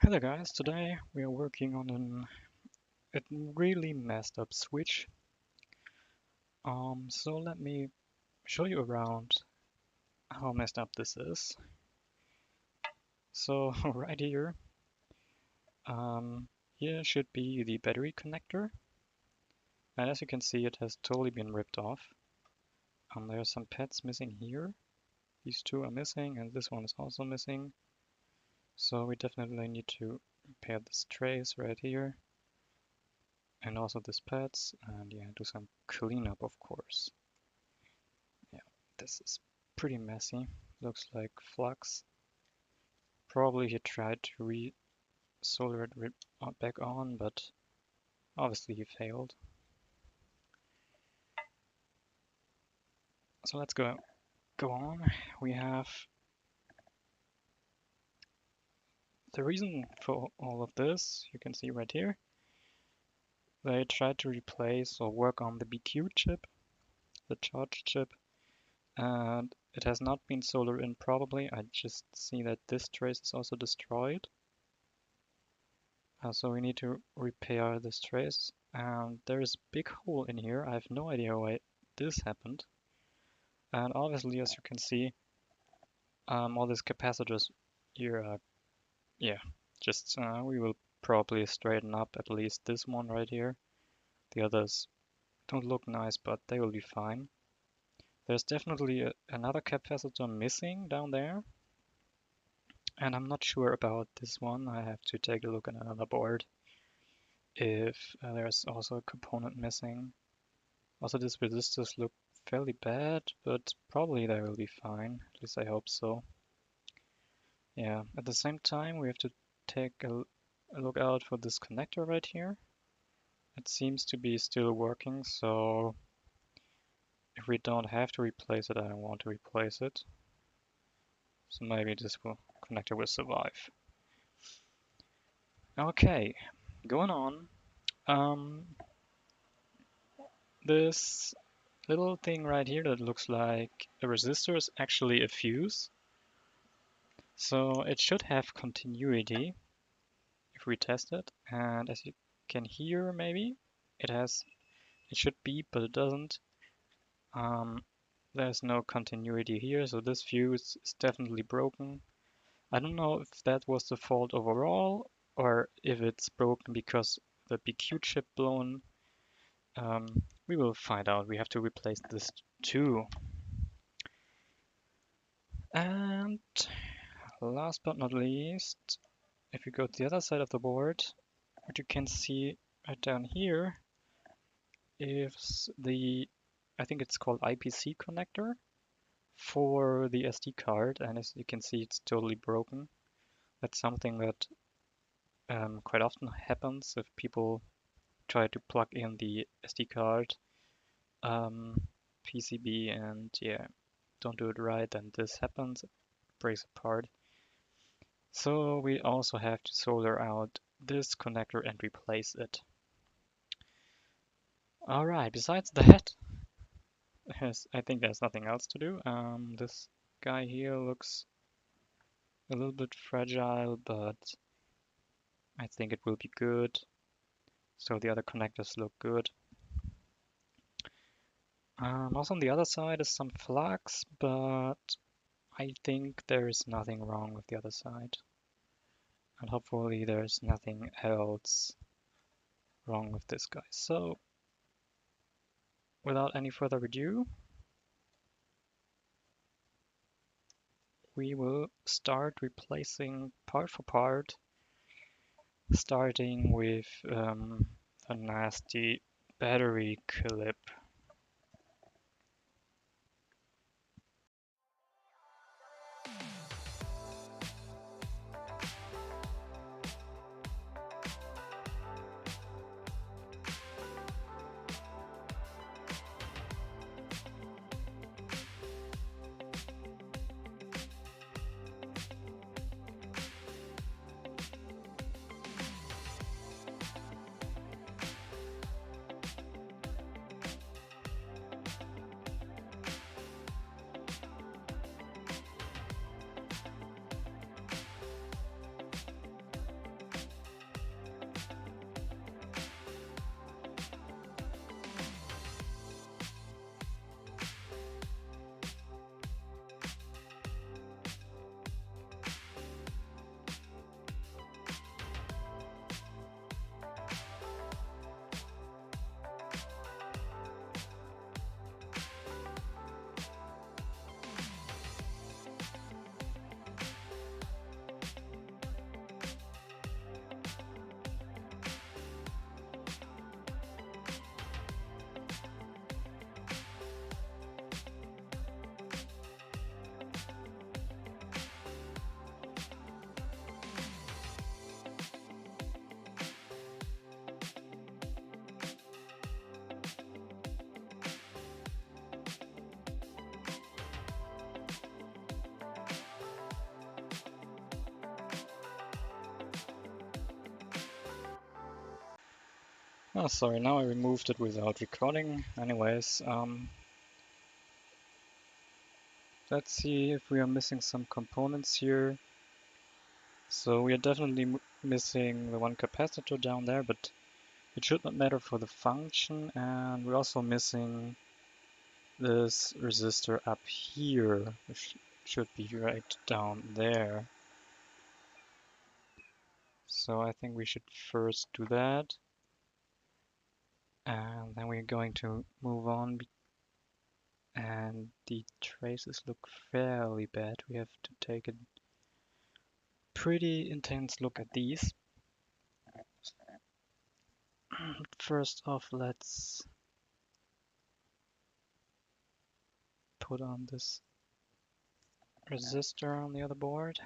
Hello guys, today we are working on a really messed up switch. So let me show you around how messed up this is. So right here, here should be the battery connector. And as you can see, it has totally been ripped off. There are some pads missing here. These two are missing and this one is also missing. So we definitely need to repair this trace right here. And also this pads, and yeah, do some cleanup, of course. Yeah, this is pretty messy. Looks like flux. Probably he tried to re-solder it back on, but obviously he failed. So let's go on. We have the reason for all of this. You can see right here. They tried to replace or work on the BQ chip, the charge chip, and it has not been soldered in probably. I just see that this trace is also destroyed. So we need to repair this trace. And there is a big hole in here. I have no idea why this happened. And obviously, as you can see, all these capacitors here are, yeah, just we will probably straighten up at least this one right here. The others don't look nice, but they will be fine. There's definitely another capacitor missing down there. And I'm not sure about this one. I have to take a look at another board if there's also a component missing. Also, these resistors look fairly bad, but probably they will be fine. At least I hope so. Yeah, at the same time, we have to take a look out for this connector right here. It seems to be still working, so if we don't have to replace it, I don't want to replace it. So maybe this connector will survive. Okay, going on. This little thing right here that looks like a resistor is actually a fuse. So it should have continuity if we test it. And as you can hear, maybe it should beep, but it doesn't. There's no continuity here, so this fuse is definitely broken. I don't know if that was the fault overall or if it's broken because the BQ chip blown. We will find out. We have to replace this too. And last but not least, if you go to the other side of the board, what you can see right down here is I think it's called IPC connector for the SD card, and as you can see, it's totally broken. That's something that quite often happens if people try to plug in the SD card PCB and yeah, don't do it right, and this happens, it breaks apart. So we also have to solder out this connector and replace it. Alright, besides that, I think there's nothing else to do. This guy here looks a little bit fragile, but I think it will be good. So the other connectors look good. Also on the other side is some flux, but I think there is nothing wrong with the other side. And hopefully there's nothing else wrong with this guy. So without any further ado, we will start replacing part for part, starting with a nasty battery clip. Oh, sorry, now I removed it without recording. Anyways, let's see if we are missing some components here. So we are definitely missing the one capacitor down there, but it should not matter for the function, and we're also missing this resistor up here, which should be right down there. So I think we should first do that, and then we're going to move on. And the traces look fairly bad. We have to take a pretty intense look at these. First off, let's put on this resistor on the other board.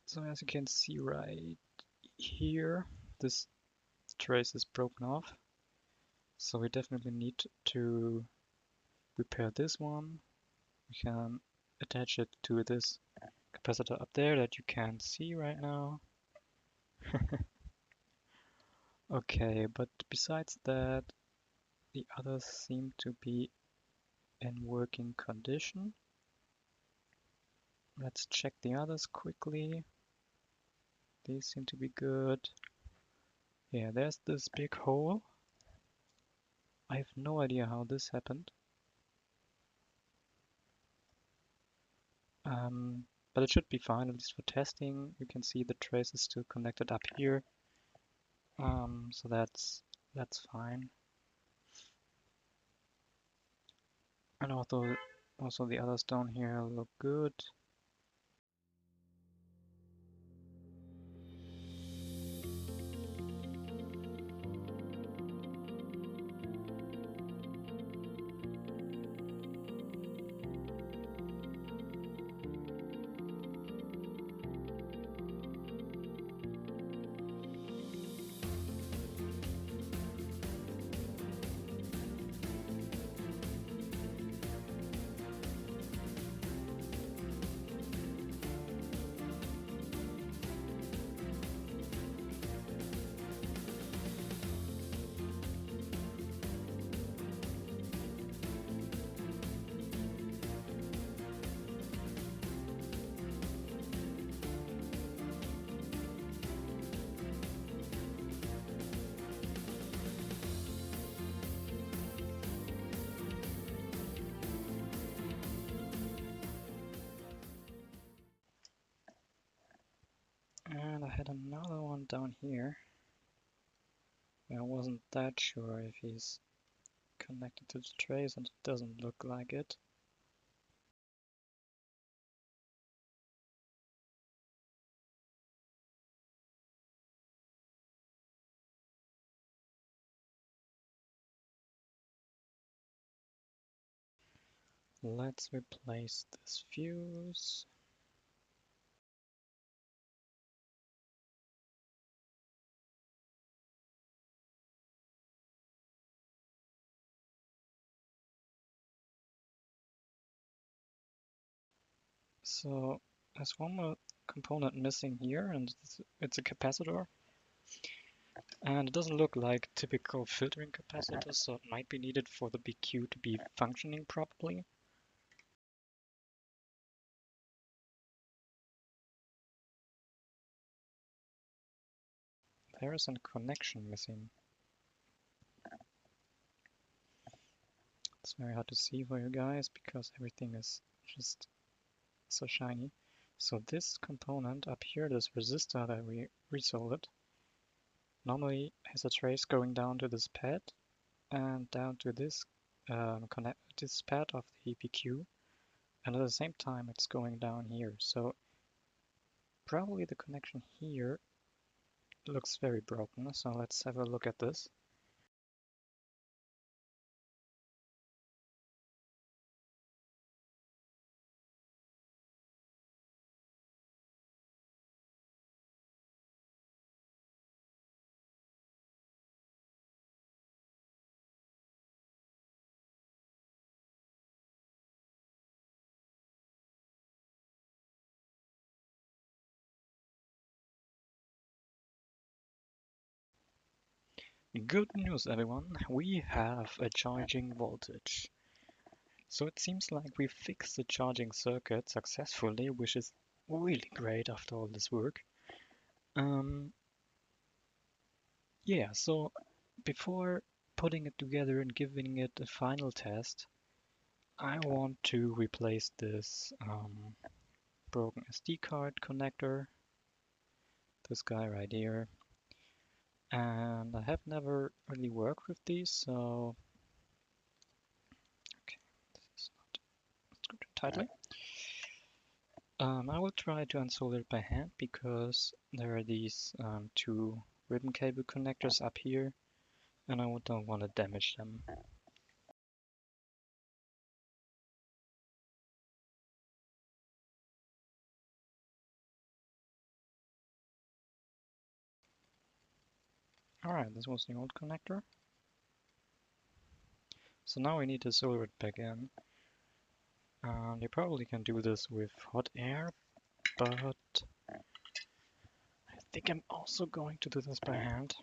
So as you can see right here, this trace is broken off. So we definitely need to repair this one. We can attach it to this capacitor up there that you can't see right now. Okay, but besides that, the others seem to be in working condition. Let's check the others quickly. These seem to be good. Yeah, there's this big hole. I have no idea how this happened. But it should be fine, at least for testing. You can see the trace is still connected up here. So that's fine. And also the others down here look good. And I had another one down here. I wasn't that sure if he's connected to the trace, and it doesn't look like it. Let's replace this fuse. So there's one more component missing here, and it's a capacitor. And it doesn't look like typical filtering capacitor, so it might be needed for the BQ to be functioning properly. There is a connection missing. It's very hard to see for you guys because everything is just so shiny. So this component up here, this resistor that we resoldered, normally has a trace going down to this pad and down to this this pad of the BQ, and at the same time it's going down here. So probably the connection here looks very broken. So let's have a look at this. Good news, everyone. We have a charging voltage. So it seems like we fixed the charging circuit successfully, which is really great after all this work. Um, yeah, so before putting it together and giving it a final test, I want to replace this broken SD card connector, this guy right here. And I have never really worked with these, so okay, this is not screwed in tightly. I will try to unsolder it by hand because there are these two ribbon cable connectors up here, and I don't want to damage them. Alright, this was the old connector. So now we need to solder it back in. You probably can do this with hot air, but I think I'm also going to do this by hand.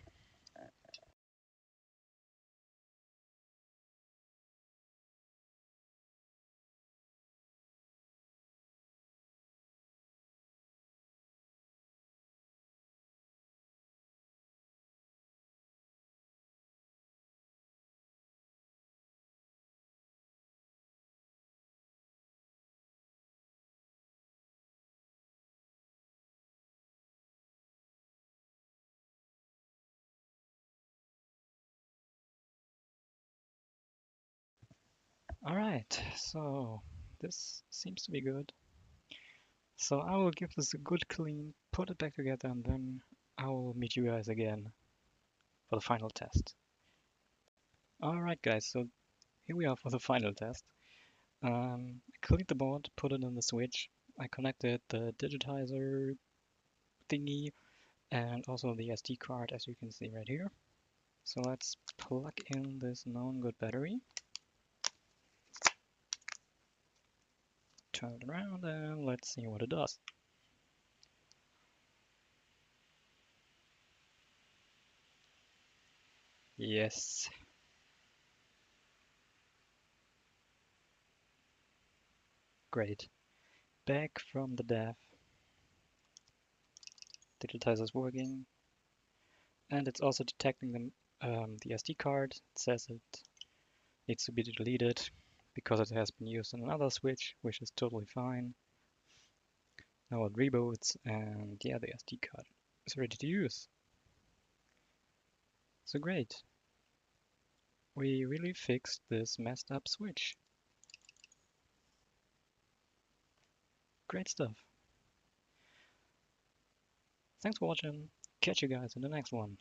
Alright, so this seems to be good. So I will give this a good clean, put it back together, and then I will meet you guys again for the final test. Alright guys, so here we are for the final test. I cleaned the board, put it in the switch. I connected the digitizer thingy and also the SD card, as you can see right here. So let's plug in this known good battery. Turn it around and let's see what it does. Yes. Great. Back from the dev. Digitizer's working. And it's also detecting the SD card. It says it needs to be deleted because it has been used in another switch, which is totally fine. Now it reboots, and yeah, the SD card is ready to use. So great. We really fixed this messed up switch. Great stuff. Thanks for watching. Catch you guys in the next one.